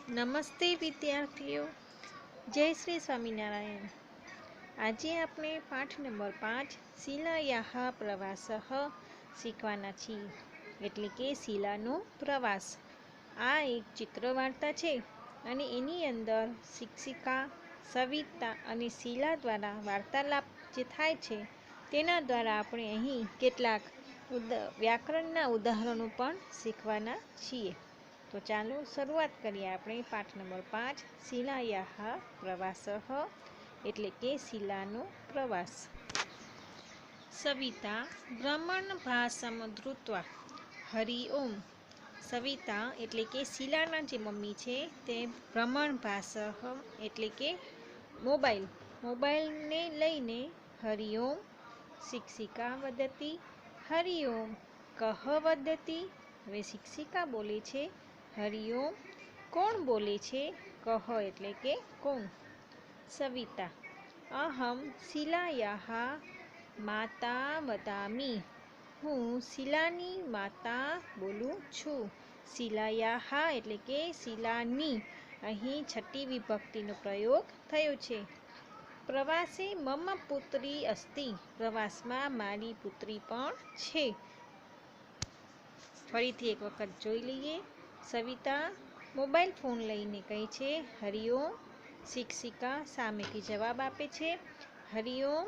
નમસ્તે વિદ્યાર્થીઓ, જય શ્રી સ્વામિનારાયણ। આજે આપણે પાઠ નંબર 5 શિલાયાઃ પ્રવાસઃ શીખવાના છીએ, એટલે કે શિલાનો પ્રવાસ। આ એક ચિત્ર વાર્તા છે અને એની અંદર શિક્ષિકા સવિતા અને શીલા દ્વારા વાર્તાલાપ જે થાય છે તેના દ્વારા આપણે અહીં કેટલાક વ્યાકરણના ઉદાહરણો પણ શીખવાના છીએ। તો ચાલો શરૂઆત કરીએ આપણે પાઠ નંબર 5 શિલાયાઃ પ્રવાસઃ એટલે કે શિલાનો પ્રવાસ। સવિતા ભ્રમણભાસમ ધૃત્વા હરિ ઓમ। સવિતા એટલે કે શિલાના જે મમ્મી છે તે ભ્રમણભાસઃ એટલે કે મોબાઈલને લઈને હરિ ઓમ શિક્ષિકા વદતી હરિ ઓમ કહ વદતી। હવે શિક્ષિકા બોલે છે હરિ ઓમ, કોણ બોલે છે? કહ એટલે કે કોણ? સવિતા અહમ શિલાયાઃ માતા વદામી। હું શિલાની માતા બોલું છું। શિલાયાઃ એટલે કે શિલાની, અહીં છઠ્ઠી વિભક્તિનો પ્રયોગ થયો છે। પ્રવાસે મમ પુત્રી અસ્તિ। પ્રવાસમાં મારી પુત્રી પણ છે। ફરીથી એક વખત જોઈ લઈએ। સવિતા મોબાઈલ ફોન લઈને કહે છે હરિ ઓમ। શિક્ષિકા સામેથી જવાબ આપે છે હરિ ઓમ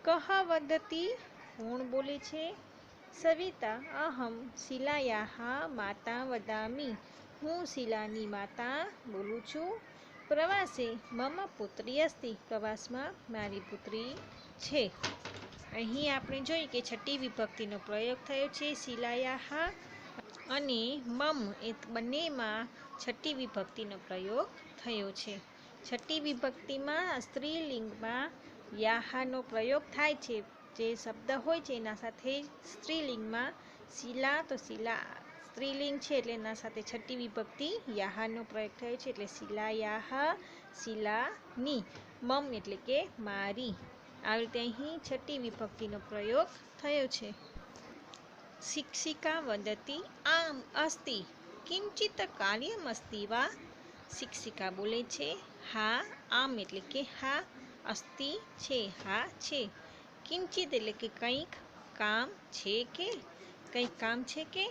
કહ વદતી, કોણ બોલે છે? સવિતા અહમ શિલાયાઃ માતા વદામી। હું શિલાની માતા બોલું છું। પ્રવાસે મમ પુત્રી અસ્તિ। પ્રવાસમાં મારી પુત્રી છે। અહીં આપણે જોઈએ કે છઠ્ઠી વિભક્તિનો પ્રયોગ થયો છે શિલાયાઃ અને મમ એ બંનેમાં છઠ્ઠી વિભક્તિનો પ્રયોગ થયો છે। છઠ્ઠી વિભક્તિમાં સ્ત્રીલિંગમાં યાહાનો પ્રયોગ થાય છે। જે શબ્દ હોય છે એના સાથે સ્ત્રીલિંગમાં શિલા, તો શિલા સ્ત્રીલિંગ છે એટલે એના સાથે છઠ્ઠી વિભક્તિ યાહાનો પ્રયોગ થયો છે એટલે શિલાયાઃ શિલાની, મમ એટલે કે મારી। આવી રીતે અહીં છઠ્ઠી વિભક્તિનો પ્રયોગ થયો છે। શિક્ષિકા વદતી આમ અસ્તિ કિંચિત કાર્યમસ્તિ વા। શિક્ષિકા બોલે છે હા, આમ એટલે કે હા, અસ્તિ છે હા છે, કિંચિત એટલે કે કંઈક, કામ છે કે, કંઈક કામ છે કે।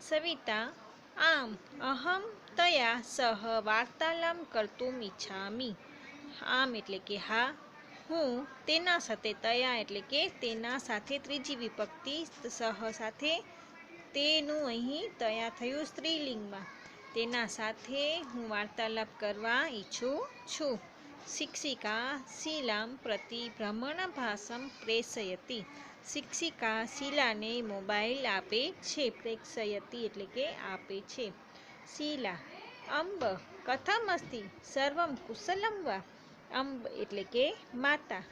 સવિતા આમ અહમ તયા સહ વાર્તાલાપ કર્તુમ ઈચ્છામિ। આમ એટલે કે હા, હું તેના સાથે, તયા એટલે કે તેના સાથે, ત્રીજી વિભક્તિ સહ સાથે, તેનું અહીં તયા થયું સ્ત્રીલિંગમાં, તેના સાથે હું વાર્તાલાપ કરવા ઈચ્છું છું। શિક્ષિકા શીલામ પ્રતિ ભ્રમણભાસમ પ્રેષયતિ। શિક્ષિકા શીલાને મોબાઈલ આપે છે। પ્રેષયતિ એટલે કે આપે છે। શીલા અંબ કથમ અસ્તિ સર્વમ કુશલમ વા। અંબ એટલે કે માતા,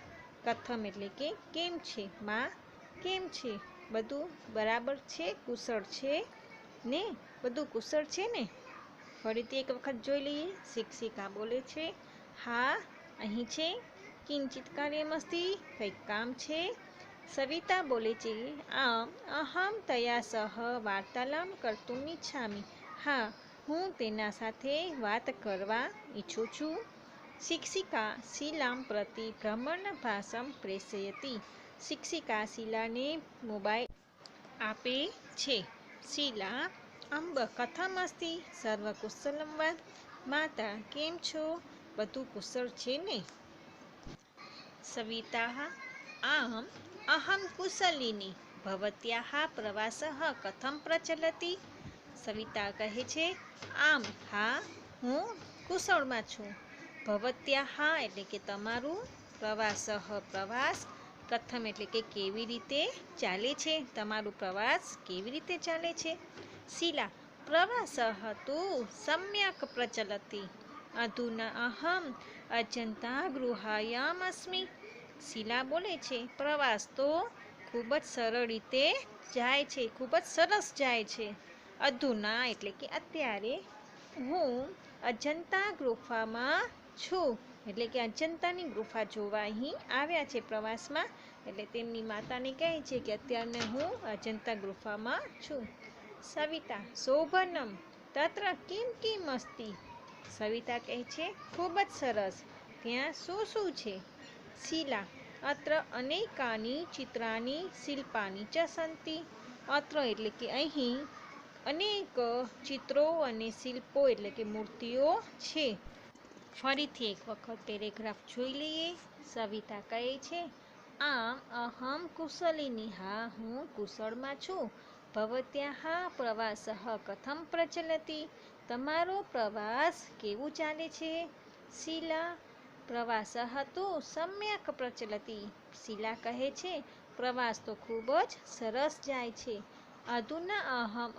કથમ એટલે કે કેમ છે, માં કેમ છે, બધું બરાબર છે, કુશળ છે ને, બધું કુશળ છે ને। ફરીથી એક વખત જોઈ લઈએ। શિક્ષિકા બોલે છે હા, અહીં છે, કિંચિત કાર્યમસ્તિ કંઈક કામ છે। સવિતા બોલે છે આમ અહમ તયા સહ વાર્તાલાપ કર્તુમ ઈચ્છામિ। હા, હું તેના સાથે વાત કરવા ઈચ્છું છું। શિક્ષિકા શીલામ પ્રતિ ભ્રમણભાસમ પ્રેષયતિ। શિક્ષિકા શીલાને મોબાઈલ આપે છે। શીલા અંબ કથમ અસ્તિ સર્વ કુશલમ વા। માતા કેમ છો, બધું કુશળ છે ને। સવિતા આમ અહમ કુશલિની ભવત્યાઃ પ્રવાસઃ કથમ પ્રચલતિ। સવિતા કહે છે આમ હા, હું કુશળમાં છું। ભવત્યાઃ એટલે કે તમારું, પ્રવાસઃ પ્રવાસ, કથમ એટલે કે કેવી રીતે ચાલે છે, તમારું પ્રવાસ કેવી રીતે ચાલે છે। શીલા પ્રવાસઃ તુ સમ્યક પ્રચલતિ અધુના અહમ અજંતા ગુહાયામ અસ્મિ। શીલા બોલે છે પ્રવાસ તો ખૂબ જ સરળ રીતે જાય છે, ખૂબ જ સરસ જાય છે। અધુના એટલે કે અત્યારે, હું અજંતા ગુફામાં છું, એટલે કે અજંતાની ગુફા જોવા અહીં આવ્યા છે પ્રવાસમાં, એટલે તેમની માતાને કહે છે કે અત્યારે હું અજંતા ગુફામાં છું। સવિતા શોભનમ તત્ર કિમ કિમ અસ્તિ। સવિતા કહે છે ખૂબ જ સરસ, ત્યાં શું શું છે? શીલા અત્ર અનેકાની ચિત્રાની શિલ્પાની ચ સંતિ. અત્ર એટલે કે અહીં અનેક ચિત્રો અને શિલ્પો એટલે કે મૂર્તિઓ છે. ફરીથી એક વખત પેરેગ્રાફ જોઈ લઈએ. સવિતા કહે છે આમ અહમ કુશલિની, હા હું કુશળમાં છું. ભવત્યાઃ પ્રવાસઃ કથમ પ્રચલતિ, તમારો પ્રવાસ કેવું ચાલે છે? શીલા પ્રવાસઃ તો સમ્યક પ્રચલતિ, શીલા કહે છે પ્રવાસ તો ખૂબ જ સરસ જાય છે. અધુના અહમ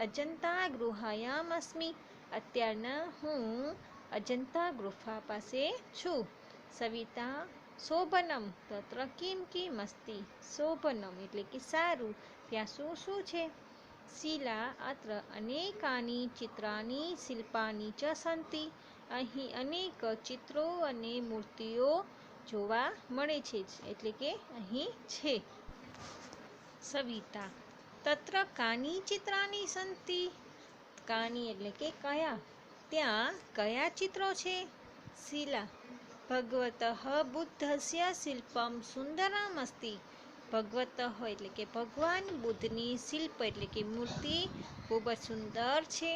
અજંતા ગુહાયામ અસ્મિ, અત્યારના હું અજંતા ગુફા પાસે છું. સવિતા શોભનમ તત્ર કિમ કિમ અસ્તિ, શોભનમ એટલે કે સારું, ત્યાં શું શું છે? શીલા અત્ર અનેકાની ચિત્રાની શિલ્પાની ચ સંતિ, અહીં અનેક ચિત્રો અને મૂર્તિઓ જોવા મળે છે, એટલે કે અહીં છે. સવિતા તત્ર કાની ચિત્રાની સંતિ, કાની એટલે કે કયા, ત્યાં કયા ચિત્રો છે? શીલા ભગવતઃ બુદ્ધસ્ય શિલ્પમ સુંદરમ અસ્તિ, ભગવતઃ એટલે કે ભગવાન બુદ્ધની શિલ્પ એટલે કે મૂર્તિ ખૂબ જ સુંદર છે.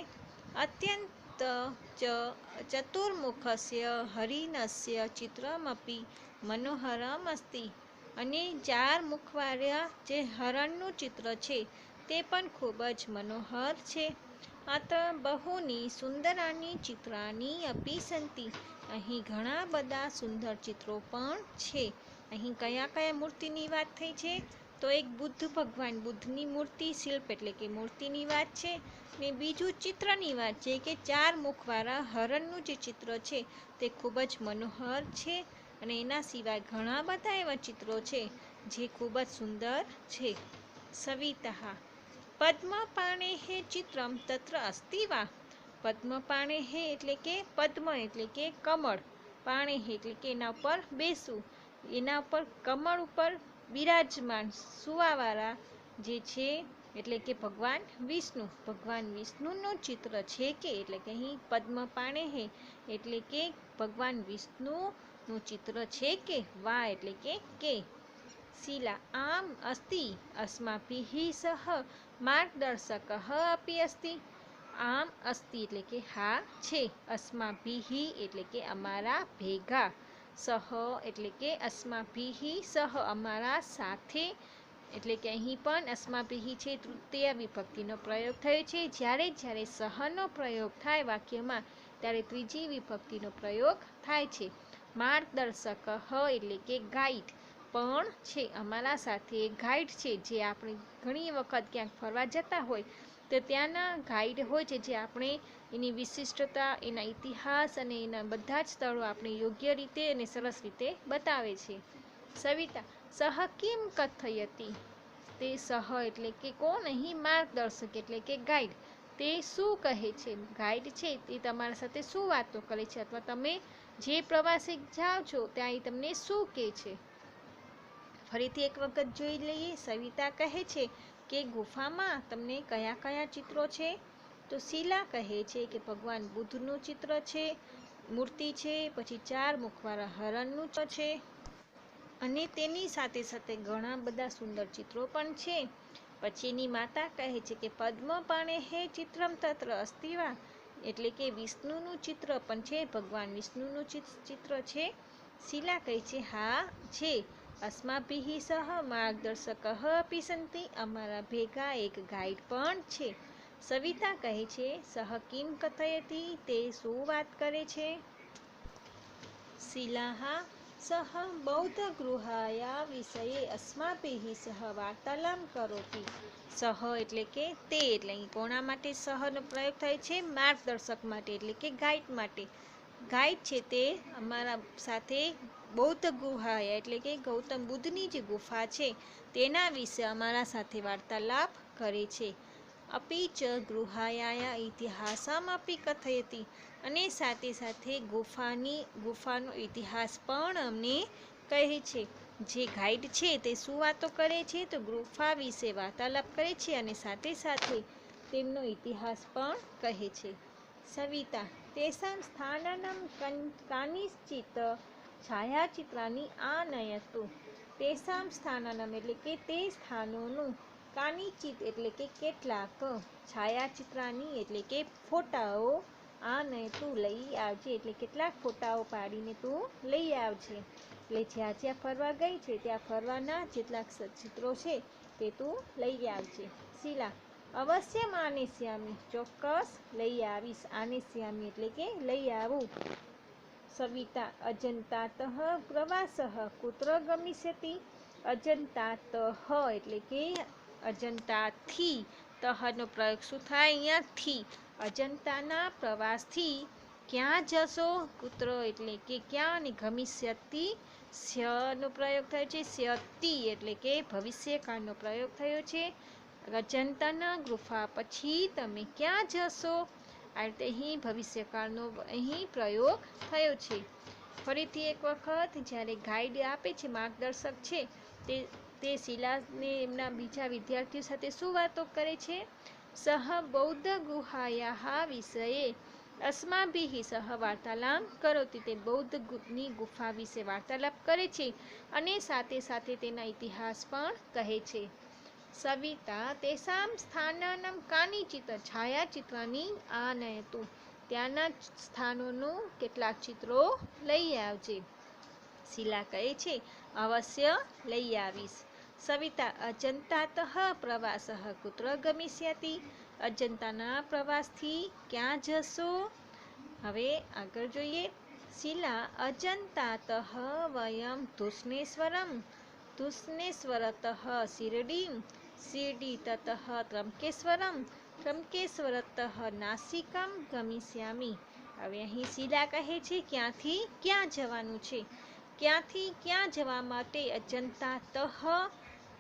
અત્યંત ચતુર્મુખસ્ય હરિણસ્ય ચિત્રમપી મનોહરમ અસ્તિ, અને 4 મુખવાળા જે હરણનું ચિત્ર છે તે પણ ખૂબ જ મનોહર છે. અત્ર બહુની સુંદરાની ચિત્રાની અપી સંતિ, અહીં ઘણા બધા સુંદર ચિત્રો પણ છે. અહીં કયા કયા મૂર્તિની વાત થઈ છે? તો એક બુદ્ધ ભગવાન બુદ્ધની મૂર્તિ શિલ્પ એટલે કે મૂર્તિની વાત છે, ને બીજું ચિત્રની વાત છે કે 4 મુખવાળા હરણનું જે ચિત્ર છે તે ખૂબ જ મનોહર છે, અને એના સિવાય ઘણા બધા એવા ચિત્રો છે જે ખૂબ જ સુંદર છે. સવિતા પદ્મપાણેઃ ચિત્રમ તત્ર અસ્તિ વા, પદ્મપાણેઃ એટલે કે પદ્મ એટલે કે કમળ, પાણેઃ એટલે કે એના ઉપર બેસવું, એના ઉપર કમળ ઉપર બિરાજમાન સુવાવાળા જે છે એટલે કે ભગવાન વિષ્ણુનું ચિત્ર છે કે, એટલે કે અહીં પદ્મપાણેઃ એટલે કે ભગવાન વિષ્ણુનું ચિત્ર છે કે, વા એટલે કે. શીલા આમ અસ્તિ અસ્માભિઃ સહ માર્ગદર્શકઃ અપી અસ્તિ, આમ અસ્તિ એટલે કે હા છે, અસ્માભિઃ એટલે કે અમારા ભેગા, સહ એટલે કે અસ્માભિઃ સહ અમારા સાથે, એટલે કે અહીં પણ અસ્માભિઃ છે તૃતીય વિભક્તિનો પ્રયોગ થયો છે. જ્યારે જ્યારે સહનો પ્રયોગ થાય વાક્યમાં ત્યારે ત્રીજી વિભક્તિનો પ્રયોગ થાય છે. માર્ગદર્શક એટલે કે ગાઈડ પણ છે, અમારા સાથે ગાઈડ છે, જે આપણે ઘણી વખત ક્યાંક ફરવા જતા હોય તો ત્યાંના ગાઈડ હોય છે, જે આપણે એની વિશિષ્ટતા, એના ઇતિહાસ અને એના બધા જ સ્થળો આપણે યોગ્ય રીતે અને સરસ રીતે બતાવે છે. સવિતા સહ કિમ કથયતિ, તે સહ એટલે કે કોણ, અહીં માર્ગદર્શક એટલે કે ગાઈડ, તે શું કહે છે? ગાઈડ છે તે તમારા સાથે શું વાતો કરે છે, અથવા તમે જે પ્રવાસે જાઓ છો ત્યાં એ તમને શું કહે છે? ફરીથી એક વખત જોઈ લઈએ. સવિતા કહે છે કે ગુફામાં તમને કયા કયા ચિત્રો છે? તો શીલા કહે છે કે ભગવાન બુદ્ધનું ચિત્ર છે, મૂર્તિ છે, પછી 4 મુખવાળા હરણનું છે, અને તેની સાથે સાથે ઘણા બધા સુંદર ચિત્રો પણ છે. પછી એની માતા કહે છે કે પદ્મપાણેઃ ચિત્રમ તત્ર અસ્તિ વા, એટલે કે વિષ્ણુનું ચિત્ર પણ છે, ભગવાન વિષ્ણુનું ચિત્ર છે. શીલા કહે છે હા છે, અસ્માભિઃ સહ માર્ગદર્શકઃ અપી સંતિ, અમારા ભેગા એક ગાઈડ પણ છે. સવિતા કહે છે સહ કિમ કથયતિ, તે શું વાત કરે છે? શીલાઃ સહ બૌદ્ધગૃહાયા વિષયે અસ્માભિઃ સહ વાર્તાલાપ કરોતિ, સહ એટલે કે તે, એટલે કોના માટે સહનો પ્રયોગ થાય છે? માર્ગદર્શક માટે એટલે કે ગાઈડ માટે. ગાઈડ છે તે અમારા સાથે બૌદ્ધ ગુહાયા એટલે કે ગૌતમ બુદ્ધની જે ગુફા છે તેના વિશે અમારા સાથે વાર્તાલાપ કરે છે. અપી ચ ગૃહાયા ઇતિહાસમ અપી કથયતિ, અને સાથે સાથે ગુફાનો ઇતિહાસ પણ અમને કહે છે. જે ગાઈડ છે તે શું વાતો કરે છે? તો ગુફા વિશે વાર્તાલાપ કરે છે અને સાથે સાથે તેમનો ઇતિહાસ પણ કહે છે. सविता तेषां स्थाननं कानिचित् छायाचित्राणि आनयतु। तेषां स्थाननम એટલે કે તે સ્થાનોનું કાનિચિત એટલે કે કેટલાક છાયાચિત્રાની એટલે કે ફોટાઓ આનયતું લઈ આવજે એટલે કેટલાક ફોટાઓ પાડીને તું લઈ આવજે એટલે જ્યાં જ્યાં ફરવા ગઈ છે ત્યાં ફરવાના જેટલા ચિત્રો છે તે તું લઈ આવજે। શીલા અવશ્ય આનેસ્યામી ચોક્કસ લઈ આવીશ। આનેસ્યામી એટલે કે લઈ આવું। સવિતા અજંતાતઃ પ્રવાસઃ કુત્ર ગમિષ્યતિ। અજંતાતઃ એટલે કે અજંતાથી તહનો પ્રયોગ શું થાય અહીંયા થી। અજંતાના પ્રવાસથી ક્યાં જશો કુત્ર એટલે કે ક્યાં અને ગમિષ્યતિ સ્યનો પ્રયોગ થયો છે સ્યતિ એટલે કે ભવિષ્યકાળનો પ્રયોગ થયો છે। અજંતાના ગુફા પછી તમે ક્યાં જશો આ રીતે અહીં ભવિષ્યકાળનો અહીં પ્રયોગ થયો છે। ફરીથી એક વખત જ્યારે ગાઈડ આપે છે માર્ગદર્શક છે તે શીલાને એમના બીજા વિદ્યાર્થીઓ સાથે શું વાતો કરે છે। સહ બૌદ્ધ ગુહાયાः વિષયે અસ્માભિः સહ વાર્તાલાપ કરોતિ। તે બૌદ્ધની ગુફા વિશે વાર્તાલાપ કરે છે અને સાથે સાથે તેના ઇતિહાસ પણ કહે છે। સવિતા તેષાં સ્થાનનં કાનિચિત છાયાચિત્રાણિ આનયતુ। ત્યાંના સ્થાનોનું કેટલાક ચિત્રો લઈ આવજે। શીલા કહે છે અવશ્ય લઈ આવીશ। સવિતા અજંતાતઃ પ્રવાસઃ કુત્ર ગમિષ્યતિ। અજંતાના પ્રવાસથી ક્યાં જશો। હવે આગળ જોઈએ। શીલા અજંતાતઃ વયં ધૂષ્ણેશ્વરતઃ શિરડીં શિરડીતતઃ ત્રંબકેશ્વરં ત્રંબકેશ્વરતઃ નાસિકં ગમિષ્યામિ। હવે અહીં શીલા કહે છે ક્યાંથી ક્યાં જવાનું છે। ક્યાંથી ક્યાં જવા માટે અજંતાતઃ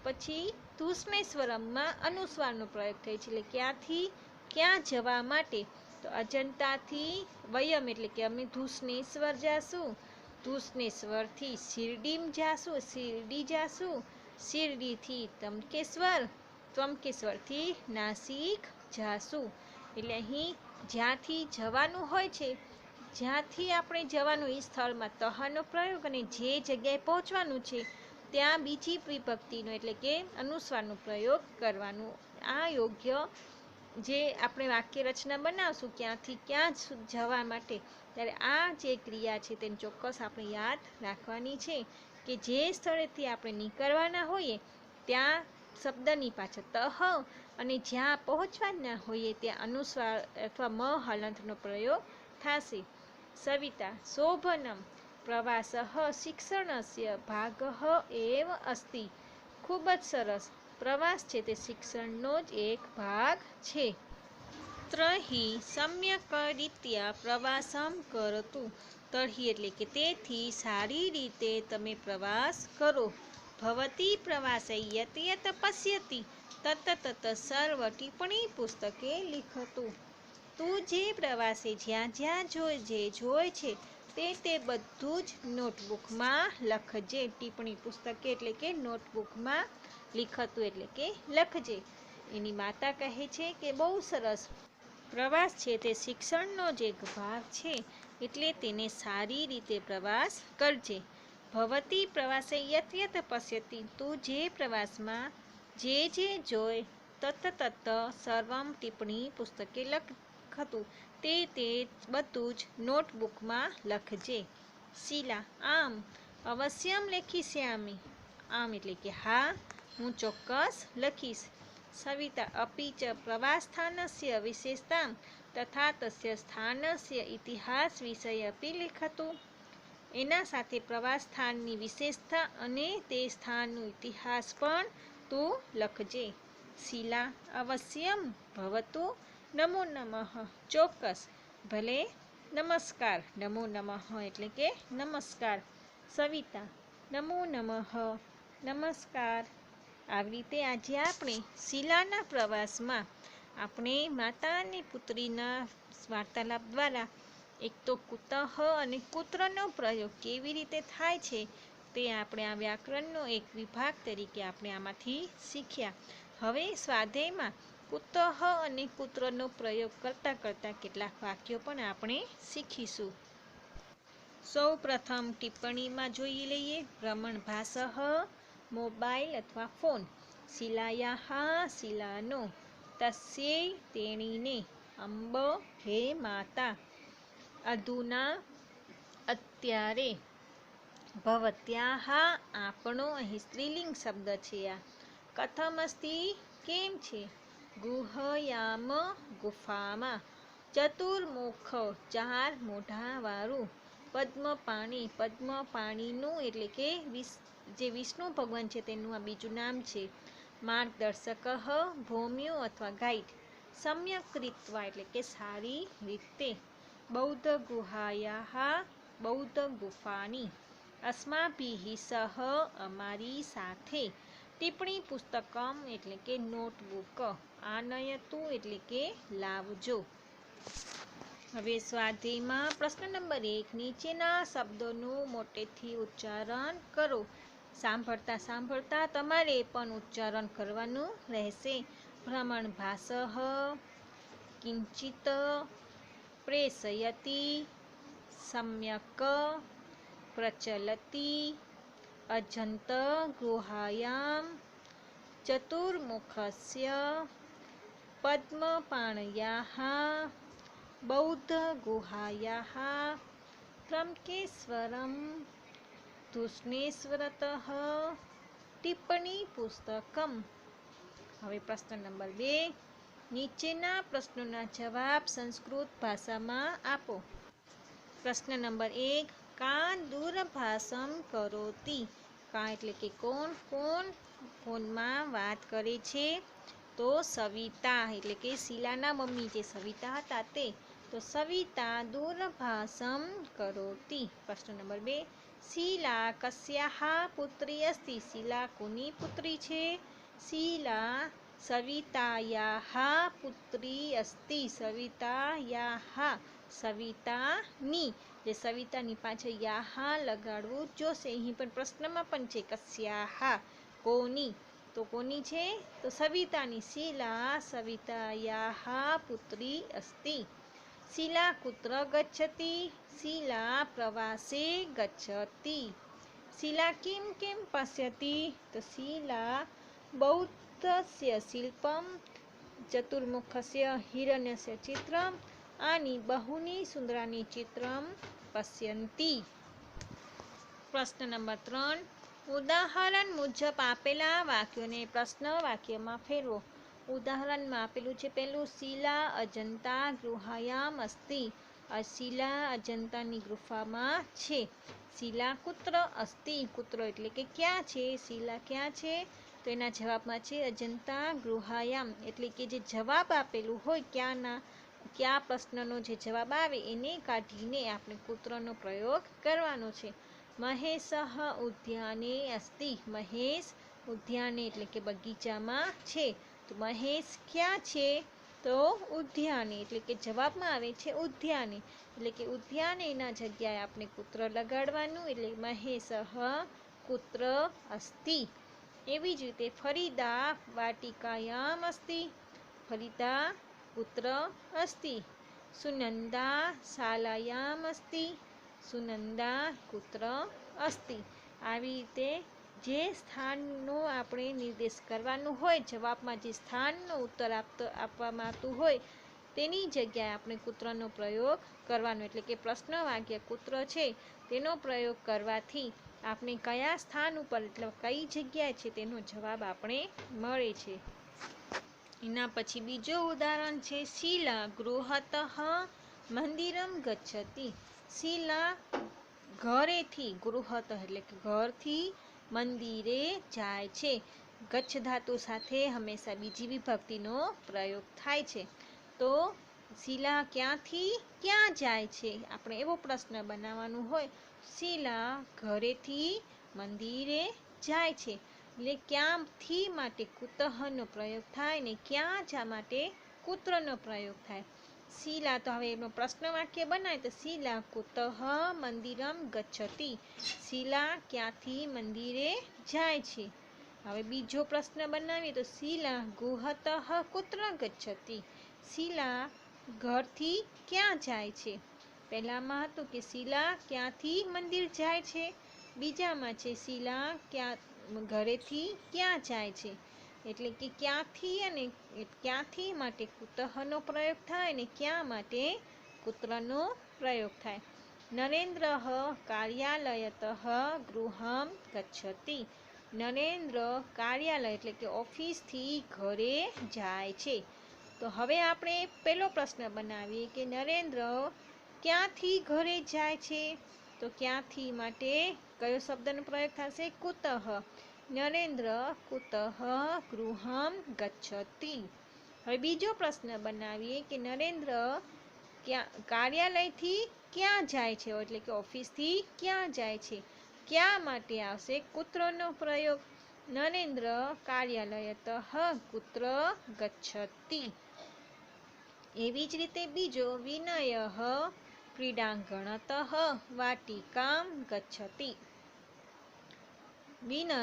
પછી ધૂષ્ણેશ્વરમમાં અનુસ્વારનો પ્રયોગ થાય છે એટલે ક્યાંથી ક્યાં જવા માટે તો અજંતાથી વયમ એટલે કે અમે ધૂષ્ણેશ્વર જાશું। ધૂષ્ણેશ્વરથી શિરડીમ જાશું શિરડી જાશું। શિરડીથી ત્રંબકેશ્વર ત્રંબકેશ્વરથી નાસિક જાશું। એટલે અહીં જ્યાંથી જવાનું હોય છે જ્યાંથી આપણે જવાનું એ સ્થળમાં તહનો પ્રયોગ અને જે જગ્યાએ પહોંચવાનું છે ત્યાં બીજી વિભક્તિનો એટલે કે અનુસ્વારનો પ્રયોગ કરવાનો। આ યોગ્ય જે આપણે વાક્ય રચના બનાવશું ક્યાંથી ક્યાં જવા માટે ત્યારે આ જે ક્રિયા છે તેને ચોક્કસ આપણે યાદ રાખવાની છે કે જે સ્થળેથી આપણે નીકળવાના હોઈએ ત્યાં શબ્દની પાછળ તહ અને જ્યાં પહોંચવાના હોઈએ ત્યાં અનુસ્વાર અથવા મ હલંતનો પ્રયોગ થશે। સવિતા શોભનમ પ્રવાસઃ શિક્ષણસ્ય ભાગઃ એવ અસ્તિ। ખૂબ જ સરસ પ્રવાસ છે તે શિક્ષણનો જ એક ભાગ છે। ત્રહિ સમ્યક્રીત્યા પ્રવાસમ કરતુ। તર્હિ એટલે કે તેથી સારી રીતે તમે પ્રવાસ કરો। ભવતી પ્રવાસે યત યત પશ્યતિ તત તત સર્વ ટિપ્પણી પુસ્તકે લિખતુ। તું જે પ્રવાસે જ્યાં જ્યાં જે જોય છે તે બધું જ નોટબુકમાં લખજે। ટિપ્પણી પુસ્તકે એટલે કે નોટબુકમાં લિખતું એટલે કે લખજે। એની માતા કહે છે કે બહુ સરસ પ્રવાસ છે તે શિક્ષણનો જ એક ભાગ છે એટલે તેને સારી રીતે પ્રવાસ કરજે। ભવતી પ્રવાસે યત યત પશ્યતિ તું જે પ્રવાસમાં જે જોય તત તત સર્વમ ટિપ્પણી પુસ્તકે લખતું તે બધું જ નોટબુકમાં લખજે। શીલા આમ અવશ્યમ લેખિષ્યામિ। આમ એટલે કે હા હું ચોક્કસ લખીશ। સવિતા અપિ ચ પ્રવાસસ્થાનસ્ય વિશેષતાં તથા તસ્ય સ્થાનસ્ય ઇતિહાસ વિષય અપી લિખતુ। એના સાથે પ્રવાસ સ્થાનની વિશેષતા અને તે સ્થાનનો ઇતિહાસ પણ તું લખજે। શીલા અવશ્યમ ભવતુ નમો નમઃ ચોક્કસ ભલે નમસ્કાર। નમો નમઃ એટલે કે નમસ્કાર। સવિતા નમો નમઃ નમસ્કાર। આવી રીતે આજે આપણે શીલાના પ્રવાસમાં આપણે માતા અને પુત્રીના વાર્તાલાપ દ્વારા એક તો કુતઃ અને કુત્રનો પ્રયોગ કેવી રીતે થાય છે તે આપણે આ વ્યાકરણનો એક વિભાગ તરીકે આપણે આમાંથી શીખ્યા। હવે સ્વાધ્યાયમાં કુતઃ અને કુત્રનો પ્રયોગ કરતાં કરતાં કેટલાક વાક્યો પણ આપણે શીખીશું. સૌ પ્રથમ ટિપ્પણીમાં જોઈ લઈએ. ભ્રમણભાસઃ મોબાઈલ અથવા ફોન. શિલાયાઃ શિલાનો. તસ્યૈ તેણીને. અંબ હે માતા. અધુના અત્યારે. ભવત્યાઃ આપણો અહીં સ્ત્રીલિંગ શબ્દ છે આ. કથમસ્તિ કેમ છે. ગુહયામ ગુફામાં. ચતુર્મુખ ચાર મોઢાવાળું. પદ્મપાણી પદ્મપાણીનું એટલે કે જે વિષ્ણુ ભગવાન છે તેનું આ બીજું નામ છે. માર્ગદર્શક ભોમ્યો અથવા ગાઈડ. સમ્યક રીત્વા એટલે કે સારી રીતે. બૌદ્ધ ગુહાયાઃ બૌદ્ધ ગુફાની. અસ્માભિઃ સહ અમારી સાથે. ટિપ્પણી પુસ્તકમ એટલે કે નોટબુક. આનયતુ એટલે કે લાવજો. હવે સ્વાધ્યાયમાં પ્રશ્ન નંબર 1. નીચેના શબ્દોનું મોટેથી ઉચ્ચારણ કરો. સાંભળતા સાંભળતા તમારે પણ ઉચ્ચારણ કરવાનું રહેશે. ભ્રમણભાસઃ. કિંચિત. પ્રેષયતિ. સમ્યક. પ્રચલતિ. અજંત ગુહાયામ. ચતુર્મુખસ્ય. પદ્મપાણયાઃ. બૌદ્ધ ગુહાયાઃ. ત્રંકેશ્વરમ. ધૂષ્ણેશ્વરતઃ. ટિપ્પણી પુસ્તકમ. હવે પ્રશ્ન નંબર 2. નીચેના પ્રશ્નોના જવાબ સંસ્કૃત ભાષામાં આપો. પ્રશ્ન નંબર 1. કા દૂરભાષમ કરોતિ. કા એટલે કે કોણ. કોણ ફોનમાં વાત કરે છે. તો સવિતા એટલે કે શીલાના મમ્મી જે સવિતા હતા તે. તો સવિતા દૂરભાષમ કરોતિ. પ્રશ્ન નંબર 2. શીલા કસ્યાઃ પુત્રી અસ્તિ. શીલા કોની પુત્રી છે. શીલા સવિતાયાઃ પુત્રી અસ્તિ. સવિતાયાઃ સવિતાની. જે સવિતાની પાછળ યાઃ લગાડવું જોશે. અહીં પણ પ્રશ્નમાં પણ છે કસ્યાઃ કોની. તો કોની છે. તો સવિતાની. શીલા સવિતાયાઃ પુત્રી અસ્તિ. શીલા કુત્ર ગચ્છતિ. શીલા પ્રવાસે ગચ્છતિ. શીલા કિમ કિમ પશ્યતિ. તો શીલા બૌદ્ધસ્ય શિલ્પમ. ચતુર્મુખસ્ય હિરણ્યસ્ય ચિત્રમ. આની બહુની સુંદરાની ચિત્રમ પશ્યન્તિ. પ્રશ્ન નંબર 3. ઉદાહરણ મુજબ આપેલા વાક્યોને પ્રશ્ન વાક્યમાં ફેરવો. ઉદાહરણમાં આપેલું છે પહેલું. શીલા અજંતા ગુહાયામ અસ્તિ. શીલા અજંતાની ગુફામાં છે. શીલા કુત્ર અસ્તિ. કુત્ર એટલે કે ક્યાં છે. શીલા ક્યાં છે. તો એના જવાબમાં છે અજંતા ગુહાયામ. એટલે કે જે જવાબ આપેલું હોય કયા પ્રશ્નનો જે જવાબ આવે એને કાઢીને આપણે કુત્રનો પ્રયોગ કરવાનો છે. મહેશઃ ઉદ્યાને અસ્તિ. મહેશ ઉદ્યાને એટલે કે બગીચામાં છે. તો મહેશ ક્યાં છે. તો ઉદ્યાને એટલે કે જવાબમાં આવે છે ઉદ્યાને. એટલે કે ઉદ્યાનેના જગ્યાએ આપણે કુત્ર લગાડવાનું. એટલે મહેશઃ કુત્ર અસ્તિ. એવી જ રીતે ફરીદા વાટિકાયામ અસ્તિ. ફરીદા કુત્ર અસ્તિ. સુનંદા શાલાયામ અસ્તિ. સુનંદા કુત્ર અસ્તિ. આવી રીતે જે સ્થાનનો આપણે નિર્દેશ કરવાનું હોય જવાબમાં જે સ્થાનનો ઉત્તર આપવામાં આવતું હોય તેની જગ્યાએ આપણે કુત્રનો પ્રયોગ કરવાનો. એટલે કે પ્રશ્ન વાક્ય કુત્ર છે તેનો પ્રયોગ કરવાથી આપણે કયા સ્થાન ઉપર એટલે કઈ જગ્યાએ છે તેનો જવાબ આપણે મળે છે. એના પછી બીજો ઉદાહરણ છે. શીલા ગૃહતઃ મંદિરમ ગચ્છતિ. શીલા ઘરેથી ગૃહત એટલે કે ઘરથી મંદિરે જાય છે. ગચ્છ ધાતુ સાથે હંમેશા બીજી વિભક્તિનો પ્રયોગ થાય છે. તો શીલા ક્યાંથી ક્યાં જાય છે. આપણે એવો પ્રશ્ન બનાવવાનું હોય. શીલા ઘરેથી મંદિરે જાય છે. એટલે ક્યાંથી માટે કુતઃનો પ્રયોગ થાય ને ક્યાં જા માટે કુત્રનો પ્રયોગ થાય. શીલા તો હવે એનો પ્રશ્ન વાક્ય બનાય તો શીલા કુતઃ મંદિરમ ગચ્છતિ. શીલા ક્યાંથી મંદિરે જાય છે. હવે બીજો પ્રશ્ન બનાવીએ તો શીલા ગુહતઃ કુત્ર ગચ્છતિ? શીલા ઘરથી ક્યાં જાય છે? પહેલામાં હતું કે શીલા ક્યાંથી મંદિર જાય છે, બીજામાં છે શીલા ઘરેથી ક્યાં જાય છે, એટલે કે ક્યાંથી અને ક્યાંથી માટે કુતઃનો પ્રયોગ થાય અને ક્યાં માટે કુત્રનો પ્રયોગ થાય. નરેન્દ્ર કાર્યાલયતઃ ગૃહં ગચ્છતિ. નરેન્દ્ર કાર્યાલય એટલે કે ઓફિસથી ઘરે જાય છે. તો હવે આપણે પહેલો પ્રશ્ન બનાવીએ કે નરેન્દ્ર ક્યાંથી ઘરે જાય છે? તો ક્યાંથી માટે કયો શબ્દનો પ્રયોગ થશે? કુતઃ. નરેન્દ્ર કુતઃ ગૃહં ગચ્છતિ. હવે બીજો પ્રશ્ન બનાવીએ કે નરેન્દ્ર કાર્યાલયથી ક્યાં જાય છે, એટલે કે ઓફિસથી ક્યાં જાય છે? ક્યાં માટે આવશે કુત્રનો પ્રયોગ. નરેન્દ્ર કાર્યાલયતઃ કુત્ર ગચ્છતિ. એવી જ રીતે બીજો વિનય ક્રીડાંગણતઃ વાટિકાં ગચ્છતિ. વિનય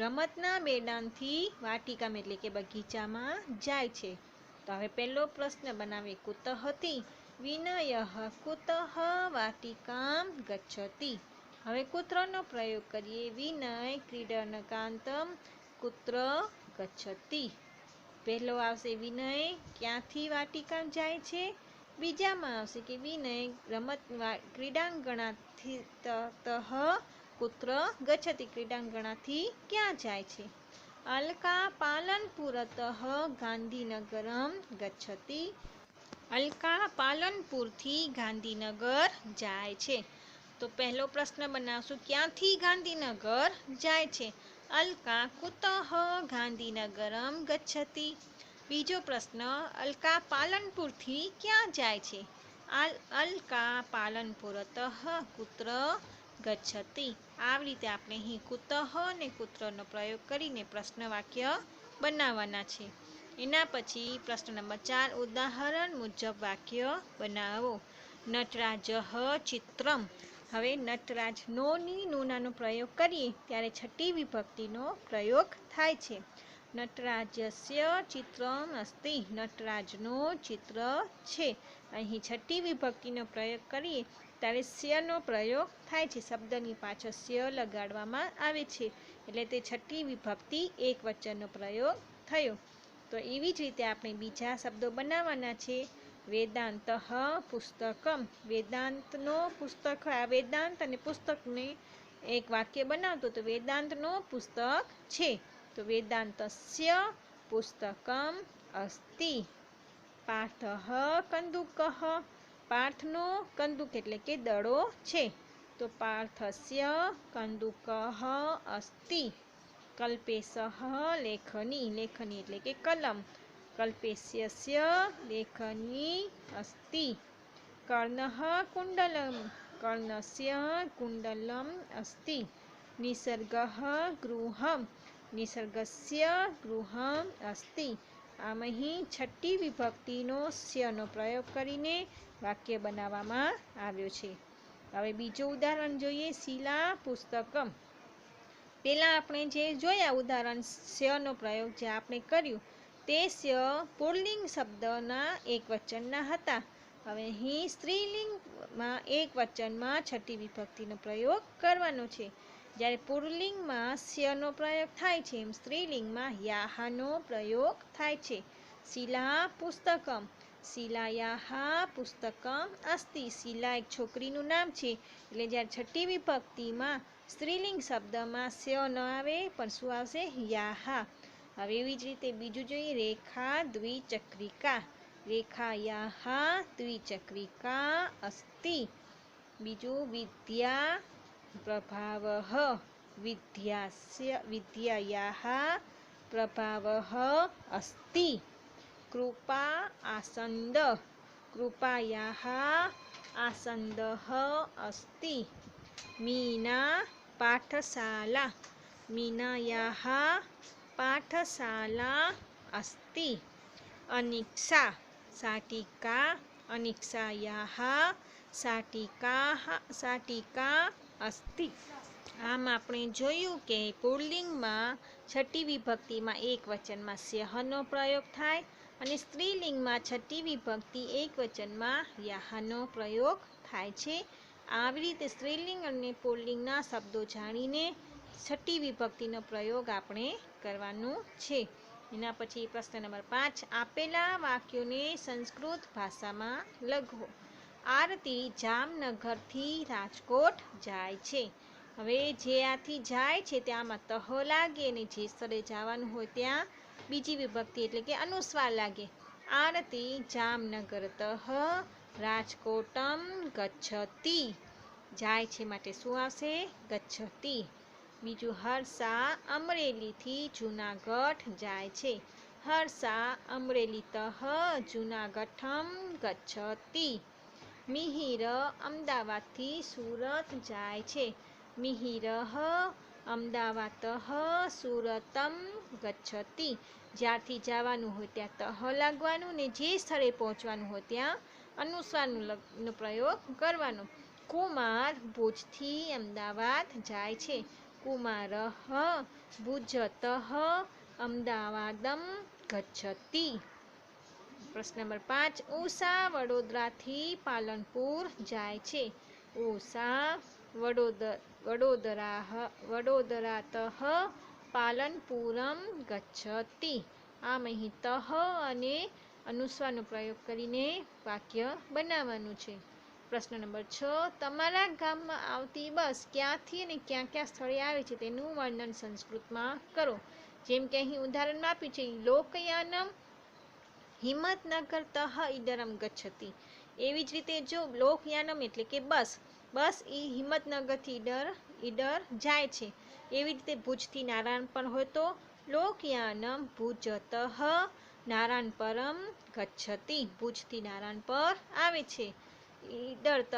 રમતના મેદાનથી વાટિકા એટલે કે બગીચામાં જાય છે. તો હવે પહેલો પ્રશ્ન બનાવીએ કુતઃથી. વિનય કુતઃ વાટિકાં ગચ્છતિ. હવે કુત્રનો પ્રયોગ કરીએ. વિનય ક્રીડનકાન્તં કુત્ર ગચ્છતિ. પહેલો આવશે વિનય ક્યાંથી વાટિકા જાય છે, બીજામાં આવશે કે વિનય ક્રીડાંગણાથી કુત્ર ગચ્છતિ. ક્રીડાંગણાથી ક્યાં જાય છે? અલકા પાલનપુરતઃ ગાંધીનગરં ગચ્છતિ. અલકા પાલનપુરથી ગાંધીનગર જાય છે. તો પહેલો પ્રશ્ન બનાવશું ક્યાંથી ગાંધીનગર જાય છે? અલકા કુતઃ ગાંધીનગરં ગચ્છતિ. બીજો પ્રશ્ન અલકા પાલનપુરથી ક્યાં જાય છે? અલકા પાલનપુરતઃ કુત્ર ગચ્છતિ. આવી રીતે આપણે અહીં કુતઃ અને કુત્રનો પ્રયોગ કરીને પ્રશ્ન વાક્ય બનાવવાના છે. એના પછી પ્રશ્ન નંબર 4 ઉદાહરણ મુજબ વાક્ય બનાવો. નટરાજઃ ચિત્રમ. હવે નટરાજ નોનાનો પ્રયોગ કરીએ ત્યારે છઠ્ઠી વિભક્તિનો પ્રયોગ થાય છે. નટરાજસ્ય ચિત્રમ અસ્તિ. નટરાજનો ચિત્ર છે. અહીં છઠ્ઠી વિભક્તિનો પ્રયોગ કરીએ ત્યારે સ્યનો પ્રયોગ થાય છે. શબ્દની પાછળ સ્ય લગાડવામાં આવે છે એટલે તે છઠ્ઠી વિભક્તિ એક વચનનો પ્રયોગ થયો. તો એવી જ રીતે આપણે બીજા શબ્દો બનાવવાના છે. વેદાંતઃ પુસ્તકમ. વેદાંતનો પુસ્તક. આ વેદાંત અને પુસ્તકને એક વાક્ય બનાવતો તો વેદાંતનો પુસ્તક છે. તો વેદાંતસ્ય પુસ્તકમ અસ્તિ. પાર્થઃ કંદુકઃ. પાર્થનો કંદુક એટલે કે દડો છે. તો પાર્થસ્ય કંદુકઃ અસ્તિ. કલ્પેશઃ લેખની. લેખની એટલે કે કલમ. કલ્પેશસ્ય લેખની અસ્તિ. કર્ણઃ કુંડલમ. કર્ણસ્ય કુંડલમ અસ્તિ. નિસર્ગઃ ગૃહં. નિસર્ગસ્ય ગૃહં અસ્તિ. આમ અહીં છઠ્ઠી વિભક્તિનો સ્યનો પ્રયોગ કરીને વાક્ય બનાવવામાં આવ્યો છે. હવે બીજું ઉદાહરણ જોઈએ. શીલા પુસ્તકમ. પહેલાં આપણે જે જોયા ઉદાહરણ સ્યનો પ્રયોગ જે આપણે કર્યું તે સ્ય પુલ્લિંગ શબ્દના એક વચનના હતા. હવે અહીં સ્ત્રીલિંગમાં એક વચનમાં છઠ્ઠી વિભક્તિનો પ્રયોગ કરવાનો છે. જ્યારે પુલ્લિંગમાં સ્યનો પ્રયોગ થાય છે એમ સ્ત્રીલિંગમાં યાહાનો પ્રયોગ થાય છે. શીલા પુસ્તકમ. શીલાયાહ પુસ્તકમ અસ્તિ. શીલા એક છોકરીનું નામ છે એટલે જ્યારે છઠ્ઠી વિભક્તિમાં સ્ત્રીલિંગ શબ્દમાં સ્ય ન આવે પણ શું આવશે? યાહા. હવે એવી જ રીતે બીજું જોઈએ. રેખા દ્વિચક્રિકા. રેખાયાહ દ્વિચક્રિકા અસ્તિ. બીજું વિદ્યા પ્રભાવઃ. વિદ્યાયાહ પ્રભાવઃ અસ્તિ. કૃપા આસંદ. કૃપાયાહ આસંદઃ અસ્તિ. મીના પાઠશાલા. મીનાયાહ પાઠશાલા અસ્તિ. અનિક્ષા શાટિકા. અનિક્ષાયાહ શાટિકા અસ્તિ. આમ આપણે જોયું કે પુલ્લિંગમાં છઠ્ઠી વિભક્તિમાં એક વચનમાં સ્યહનો પ્રયોગ થાય અને સ્ત્રીલિંગમાં છઠ્ઠી વિભક્તિ એક વચનમાં યાહનો પ્રયોગ થાય છે. આવી રીતે સ્ત્રીલિંગ અને પુલ્લિંગના શબ્દો જાણીને છઠ્ઠી વિભક્તિનો પ્રયોગ આપણે કરવાનો છે. એના પછી પ્રશ્ન નંબર 5, આપેલા વાક્યોને સંસ્કૃત ભાષામાં લખો. આરતી જામનગરથી રાજકોટ જાય છે. હવે જે આથી જાય છે ત્યાંમાં તહ લાગે અને જે સ્થળે જવાનું હોય ત્યાં બીજી વિભક્તિ એટલે કે અનુસ્વાર લાગે. આરતી જામનગરતઃ રાજકોટમ ગચ્છતિ. જાય છે માટે શું આવશે? ગચ્છતિ. બીજું, હર્ષા અમરેલીથી જૂનાગઢ જાય છે. હર્ષા અમરેલીતઃ જૂનાગઢમ ગચ્છતિ. મિહિર અમદાવાદથી સુરત જાય છે. મિહિરઃ અમદાવાદતઃ સુરતમ ગચ્છતિ. જ્યાંથી જવાનું હોય ત્યાં તહ લાગવાનું ને જે સ્થળે પહોંચવાનું હોય ત્યાં અનુસ્વારનો પ્રયોગ કરવાનો. કુમાર ભુજથી અમદાવાદ જાય છે. કુમારઃ ભુજતઃ અમદાવાદમ ગચ્છતિ. પ્રશ્ન નંબર 5, ઉષા વડોદરાથી પાલનપુર જાય છે. ઉષા વડોદરાતઃ પાલનપુરમ ગચ્છતિ. આમ અહીં તહ અને અનુસ્વારનો પ્રયોગ કરીને વાક્ય બનાવવાનું છે. પ્રશ્ન નંબર 6, તમારા ગામમાં આવતી બસ ક્યાંથી અને ક્યાં ક્યાં સ્થળે આવે છે તેનું વર્ણન સંસ્કૃતમાં કરો. જેમ કે અહીં ઉદાહરણમાં આપ્યું છે, લોકયાનમ હિંમતનગરતઃ ઈડરમ ગચ્છતિ. એવી જ રીતે જો લોકયાનમ એટલે કે બસ એ હિંમતનગરથી ઈડર જાય છે. એવી રીતે ભુજથી નારાયણપર હોય તો લોકયાનમ ભુજતઃ નારાયણપરમ ગચ્છતિ. ભુજથી નારાયણપર આવે છે. ઈડરતઃ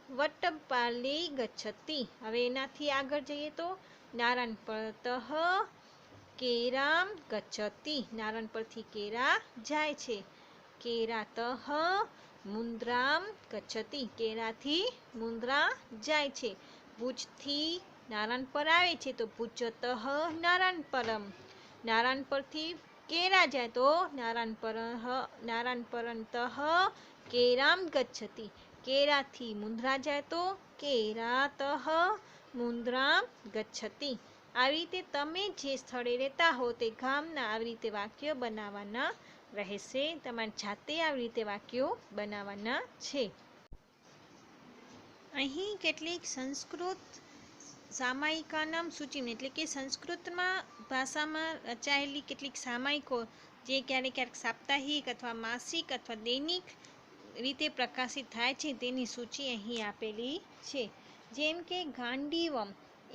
વટ્ટપાલી ગચ્છતિ. હવે એનાથી આગળ જઈએ તો નારાયણપરતઃ કેરામ ગચ્છતિ. નારાયણપરથી કેરા જાય છે. કેરાતઃ મુન્દ્રામ ગચ્છતિ. કેરાથી મુન્દ્રા જાય છે. ભુજથી નારાયણપર આવે છે તો ભુજતઃ નારાયણપરમ. નારાયણપરથી કેરા જાય તો નારાયણપરંતઃ કેરામ ગચ્છતિ. કેરાથી મુન્દ્રા જાય તો કેરાતઃ મુન્દ્રામ ગચ્છતિ. આવી રીતે તમે જે સ્થળે રહેતા હો તે ગામના આવી રીતે વાક્યો બનાવવાના રહેશે. તમારે જાતે આવી રીતે વાક્યો બનાવવાના છે. અહીં કેટલીક સંસ્કૃત સામાયિકાનામ સૂચિ એટલે કે સંસ્કૃતમાં ભાષામાં રચાયેલી કેટલીક સામાયિકો જે ક્યારેક ક્યારેક સાપ્તાહિક અથવા માસિક અથવા દૈનિક રીતે પ્રકાશિત થાય છે તેની સૂચિ અહીં આપેલી છે. જેમ કે ગાંડીવમ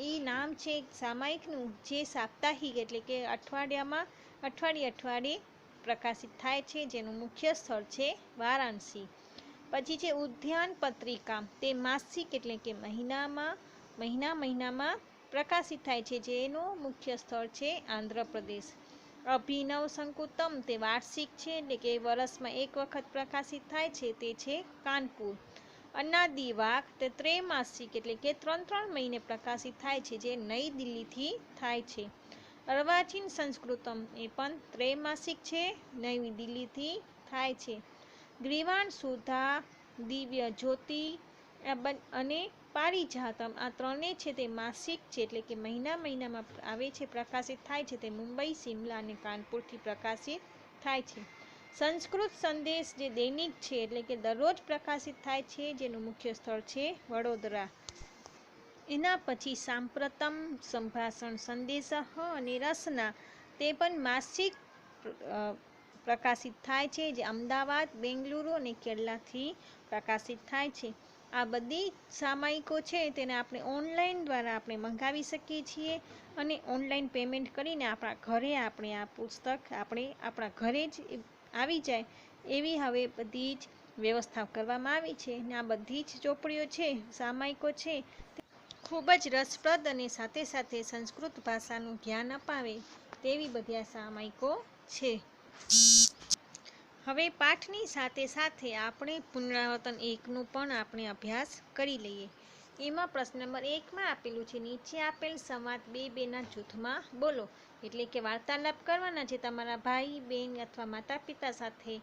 એ નામ છે એક સામાયિકનું જે સાપ્તાહિક એટલે કે અઠવાડિયે પ્રકાશિત થાય છે, જેનું મુખ્ય સ્થળ છે વારાણસી. પછી છે ઉદ્યાન પત્રિકા, તે માસિક એટલે કે મહિનામાં પ્રકાશિત થાય છે, જેનું મુખ્ય સ્થળ છે આંધ્રપ્રદેશ. અભિનવ સંકુતમ તે વાર્ષિક છે એટલે કે વર્ષમાં એક વખત પ્રકાશિત થાય છે, તે છે કાનપુર. અનાદિવાક તે ત્રૈમાસિક એટલે કે 3 મહિને પ્રકાશિત થાય છે, જે નઈ દિલ્હીથી થાય છે. અર્વાચીન સંસ્કૃતમ એ પણ ત્રૈમાસિક છે, નવી દિલ્હીથી થાય છે. ગ્રીવાણ સુધા, દિવ્ય જ્યોતિ અને પારિજાતમ આ ત્રણેય છે તે માસિક છે એટલે કે મહિનામાં આવે છે, પ્રકાશિત થાય છે, તે મુંબઈ, સિમલા અને કાનપુરથી પ્રકાશિત થાય છે. સંસ્કૃત સંદેશ જે દૈનિક છે એટલે કે દરરોજ પ્રકાશિત થાય છે, જેનું મુખ્ય સ્થળ છે વડોદરા. એના પછી સાંપ્રતમ, સંભાષણ સંદેશ અને રસના તે પણ માસિક પ્રકાશિત થાય છે, જે અમદાવાદ, બેંગલુરુ અને કેરળથી પ્રકાશિત થાય છે. આ બધી સામાયિકો છે તેને આપણે ઓનલાઈન દ્વારા આપણે મંગાવી શકીએ છીએ અને ઓનલાઈન પેમેન્ટ કરીને આપણા ઘરે આપણે આ પુસ્તક આપણા ઘરે જ આવી જાય એવી હવે બધી જ વ્યવસ્થા કરવામાં આવી છે. અને આ બધી જ ચોપડીઓ છે, સામાયિકો છે, ખૂબ જ રસપ્રદ અને સાથે સાથે સંસ્કૃત ભાષાનું જ્ઞાન અપાવે તેવી બધી આ સામાયિકો છે. હવે પાઠની સાથે સાથે આપણે પુનરાવર્તન 1નું પણ આપણે અભ્યાસ કરી લઈએ. એમાં પ્રશ્ન નંબર 1માં આપેલું છે નીચે આપેલ સંવાદ બે બેના જૂથમાં બોલો. એટલે કે વાર્તાલાપ કરવાના છે તમારા ભાઈ બેન અથવા માતા પિતા સાથે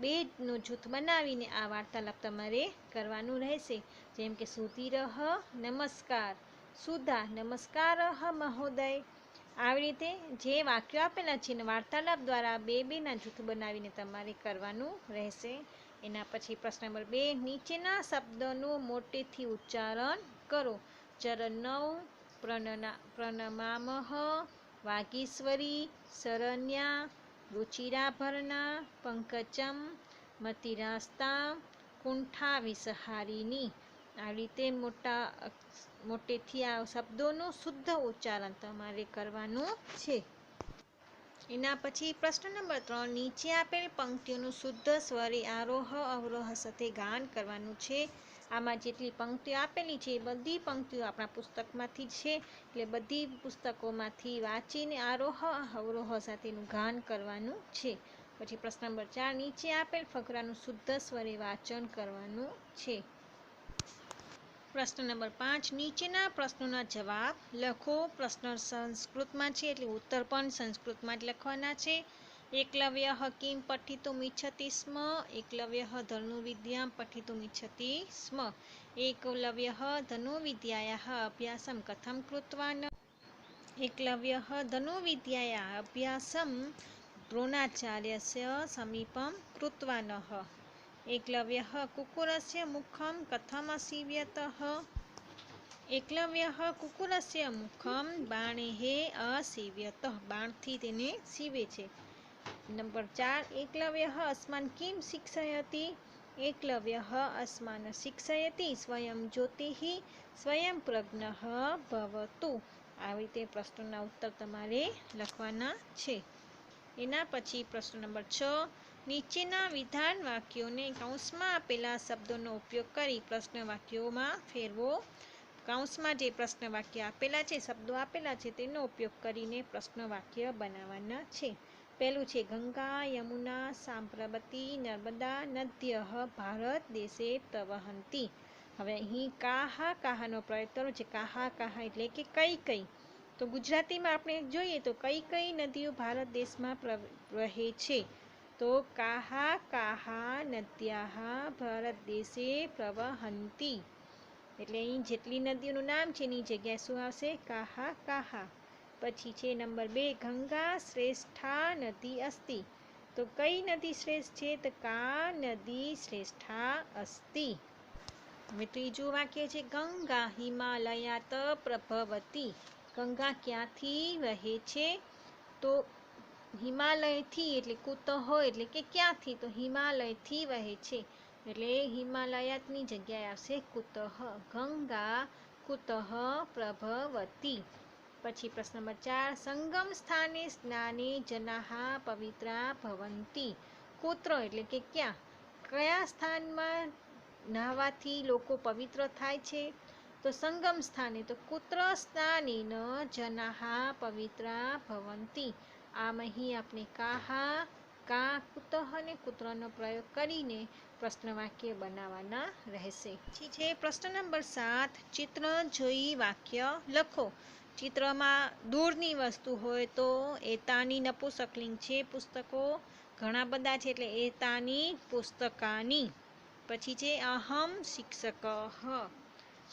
બેનું જૂથ બનાવીને આ વાર્તાલાપ તમારે કરવાનું રહેશે. જેમ કે સુધીરહ નમસ્કાર, સુધા નમસ્કાર મહોદય. આવી રીતે જે વાક્યો આપેલા છે ને વાર્તાલાપ દ્વારા બે બેના જૂથ બનાવીને તમારે કરવાનું રહેશે. એના પછી પ્રશ્ન નંબર 2, નીચેના શબ્દોનું મોટેથી ઉચ્ચારણ કરો. ચરણ 9, પ્રણમામઃ, વાગીશ્વરી, શરણ્યા, રુચિરાભરણા, પંકજમ, મતિરાસ્તા, કુંઠા વિષહારિણી. આવી રીતે મોટેથી આ શબ્દોનું શુદ્ધ ઉચ્ચારણ તમારે કરવાનું છે. એના પછી પ્રશ્ન નંબર 3, નીચે આપેલ પંક્તિઓનું શુદ્ધ સ્વરે આરોહ અવરોહ સાથે ગાન કરવાનું છે. આમાં જેટલી પંક્તિઓ આપેલી છે એ બધી પંક્તિઓ આપણા પુસ્તકમાંથી જ છે. એટલે બધી પુસ્તકોમાંથી વાંચીને આરોહ અવરોહ સાથેનું ગાન કરવાનું છે. પછી પ્રશ્ન નંબર 4, નીચે આપેલ ફકરાનું શુદ્ધ સ્વરે વાંચન કરવાનું છે. પ્રશ્ન નંબર 5, નીચેના પ્રશ્નોના જવાબ લખો. પ્રશ્ન સંસ્કૃતમાં છે એટલે ઉત્તર પણ સંસ્કૃતમાં જ લખવાના છે. એકલવ્ય કિમ પઠિતુમ ઇચ્છતિ સ્મ? એકલવ્ય ધનુર્વિદ્યામ પઠિતુમ ઇચ્છતિ સ્મ? એકલવ્ય ધનુર્વિદ્યાયાः અભ્યાસં કથમ કૃતવાન? એકલવ્ય ધનુર્વિદ્યાયાः અભ્યાસં દ્રોણાચાર્યસ્ય સમીપં કૃતવાનઃ. એકલવ્ય કુકુરસ્ય મુખં કથમ અસીવ્યત? એકલવ્ય કુકુરસ્ય મુખં બાણેઃ અસીવ્યત. બાણથી તેને સીવે છે. નંબર 4, એકલવ્ય અસ્માન કિમ શિક્ષયતિ? એકલવ્ય અસ્માન શિક્ષયતિ સ્વયં જ્યોતિઃ સ્વયં પ્રજ્ઞઃ ભવતુ. આવી રીતે પ્રશ્નોના ઉત્તર તમારે લખવાના છે. એના પછી પ્રશ્ન નંબર 6, નીચેના વિધાન વાક્યોને કૌંસમાં આપેલા શબ્દોનો ઉપયોગ કરી પ્રશ્ન વાક્યોમાં ફેરવો. કૌંસમાં જે પ્રશ્ન વાક્ય આપેલા છે, શબ્દો આપેલા છે તેનો ઉપયોગ કરીને પ્રશ્ન વાક્ય બનાવવાના છે. પહેલું છે ગંગા યમુના સામ્પ્રવતી નર્મદા નદ્યઃ ભારત દેશે પ્રવહંતી. હવે અહીં કાહા કાહાનો પ્રયોગ કરો છે. કાહા કાહા એટલે કે કઈ કઈ. તો ગુજરાતીમાં આપણે જોઈએ તો કઈ કઈ નદીઓ ભારત દેશમાં વહે છે? તો કાહા કાહા નદ્યાઃ ભારત દેશે પ્રવહંતી. એટલે અહીં જેટલી નદીઓનું નામ છે એની જગ્યાએ શું આવશે? કાહા કાહા. પછી છે નંબર 2, ગંગા શ્રેષ્ઠા નદી અસ્તિ. તો કઈ નદી શ્રેષ્ઠ છે? તો કા નદી શ્રેષ્ઠા અસ્તિ. હવે ત્રીજું વાક્ય છે ગંગા હિમાલયાત પ્રભવતી. ગંગા ક્યાંથી વહે છે? તો હિમાલયથી. એટલે કુતઃ એટલે કે ક્યાંથી? તો હિમાલયથી વહે છે. એટલે હિમાલયાતની જગ્યાએ આવશે કુતઃ. ગંગા કુતઃ પ્રભવતી. પછી પ્રશ્ન નંબર 4, સંગમ સ્થાને સ્નાને જનાઃ પવિત્રા ભવંતી. કુત્ર એટલે કે ક્યાં? કયા સ્થાનમાં નહાવાથી લોકો પવિત્ર થાય છે? તો સંગમ સ્થાને. તો કુત્ર સ્નાનેન જનાઃ પવિત્રા ભવંતી. આમ અહીં આપણે કાહા કા કુતઃ અને કુત્રનો પ્રયોગ કરીને પ્રશ્ન વાક્ય બનાવવાના રહેશે. પછી છે પ્રશ્ન નંબર 7, ચિત્ર જોઈ વાક્ય લખો. ચિત્રમાં દૂરની વસ્તુ હોય તો એતાની નપુંસકલિંગ છે. પુસ્તકો ઘણા બધા છે એટલે એતાની પુસ્તકાની. પછી છે અહમ શિક્ષકઃ.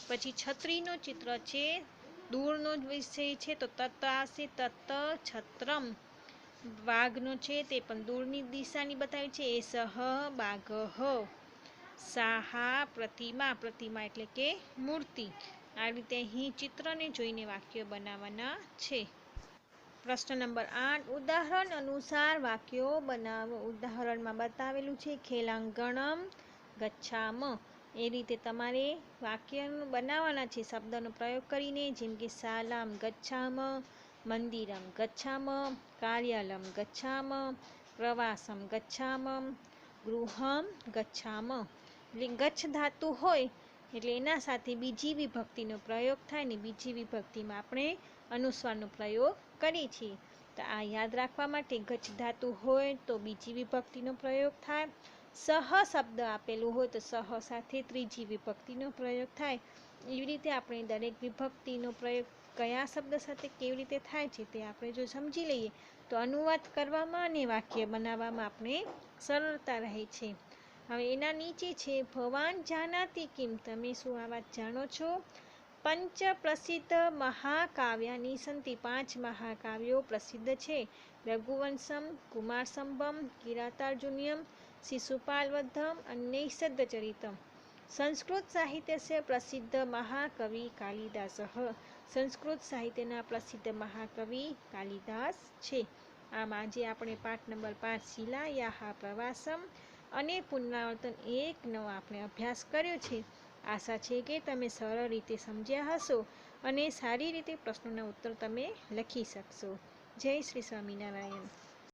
પછી છત્રીનું ચિત્ર છે. દૂરનો વિષય છે તો તત આવશે. તત છત્રમ. વાઘનો છે તે પણ દૂરની દિશાની બતાવી છે. એસહ બાઘઃ. સાહા પ્રતિમા. પ્રતિમા એટલે કે મૂર્તિ. આ રીતે અહીં ચિત્રને જોઈને વાક્ય બનાવવાના છે. પ્રશ્ન નંબર 8, ઉદાહરણ અનુસાર વાક્યો બનાવો. ઉદાહરણમાં બતાવેલું છે ખેલાંગણમ ગચ્છામ. એ રીતે તમારે વાક્ય બનાવવાના છે શબ્દનો પ્રયોગ કરીને. જેમ કે શાલામ ગચ્છામ, મંદિરમ ગચ્છામ, કાર્યાલયમ ગચ્છામ, પ્રવાસમ ગચ્છામ, ગૃહમ ગચ્છામ. એટલે ગચ્છ ધાતુ હોય એટલે એના સાથે બીજી વિભક્તિનો પ્રયોગ થાય ને બીજી વિભક્તિમાં આપણે અનુસ્વારનો પ્રયોગ કરીએ છીએ. તો આ યાદ રાખવા માટે ગચ્છ ધાતુ હોય તો બીજી વિભક્તિનો પ્રયોગ થાય. સહ શબ્દ આપેલું હોય તો સહ સાથે ત્રીજી વિભક્તિનો પ્રયોગ થાય. એવી રીતે આપણે દરેક વિભક્તિનો પ્રયોગ કયા શબ્દ સાથે કેવી રીતે થાય છે તે આપણે જો સમજી લઈએ તો અનુવાદ કરવામાં અને વાક્ય બનાવવામાં આપણે સરળતા રહે છે. હવે એના નીચે છે ભવાન જાનાતી કિમ, તમે શું આ વાત જાણો છો? પંચ પ્રસિદ્ધ મહાકાવ્યાની સંતિ, 5 મહાકાવ્યો પ્રસિદ્ધ છે. રઘુવંશમ, કુમારસંભમ, કિરાતાર્જુનીયમ, શિશુપાલવધમ અને નૈષધ્યચરિતમ. સંસ્કૃત સાહિત્યસ્ય પ્રસિદ્ધ મહાકવિ કાલિદાસઃ, સંસ્કૃત સાહિત્યના પ્રસિદ્ધ મહાકવિ કાલિદાસ છે. આમ આજે આપણે પાઠ નંબર 5 શિલાયાહ પ્રવાસમ અને પુનરાવર્તન 1 આપણે અભ્યાસ કર્યો છે. આશા છે કે તમે સરળ રીતે સમજ્યા હશો અને સારી રીતે પ્રશ્નોના ઉત્તર તમે લખી શકશો. જય શ્રી સ્વામિનારાયણ.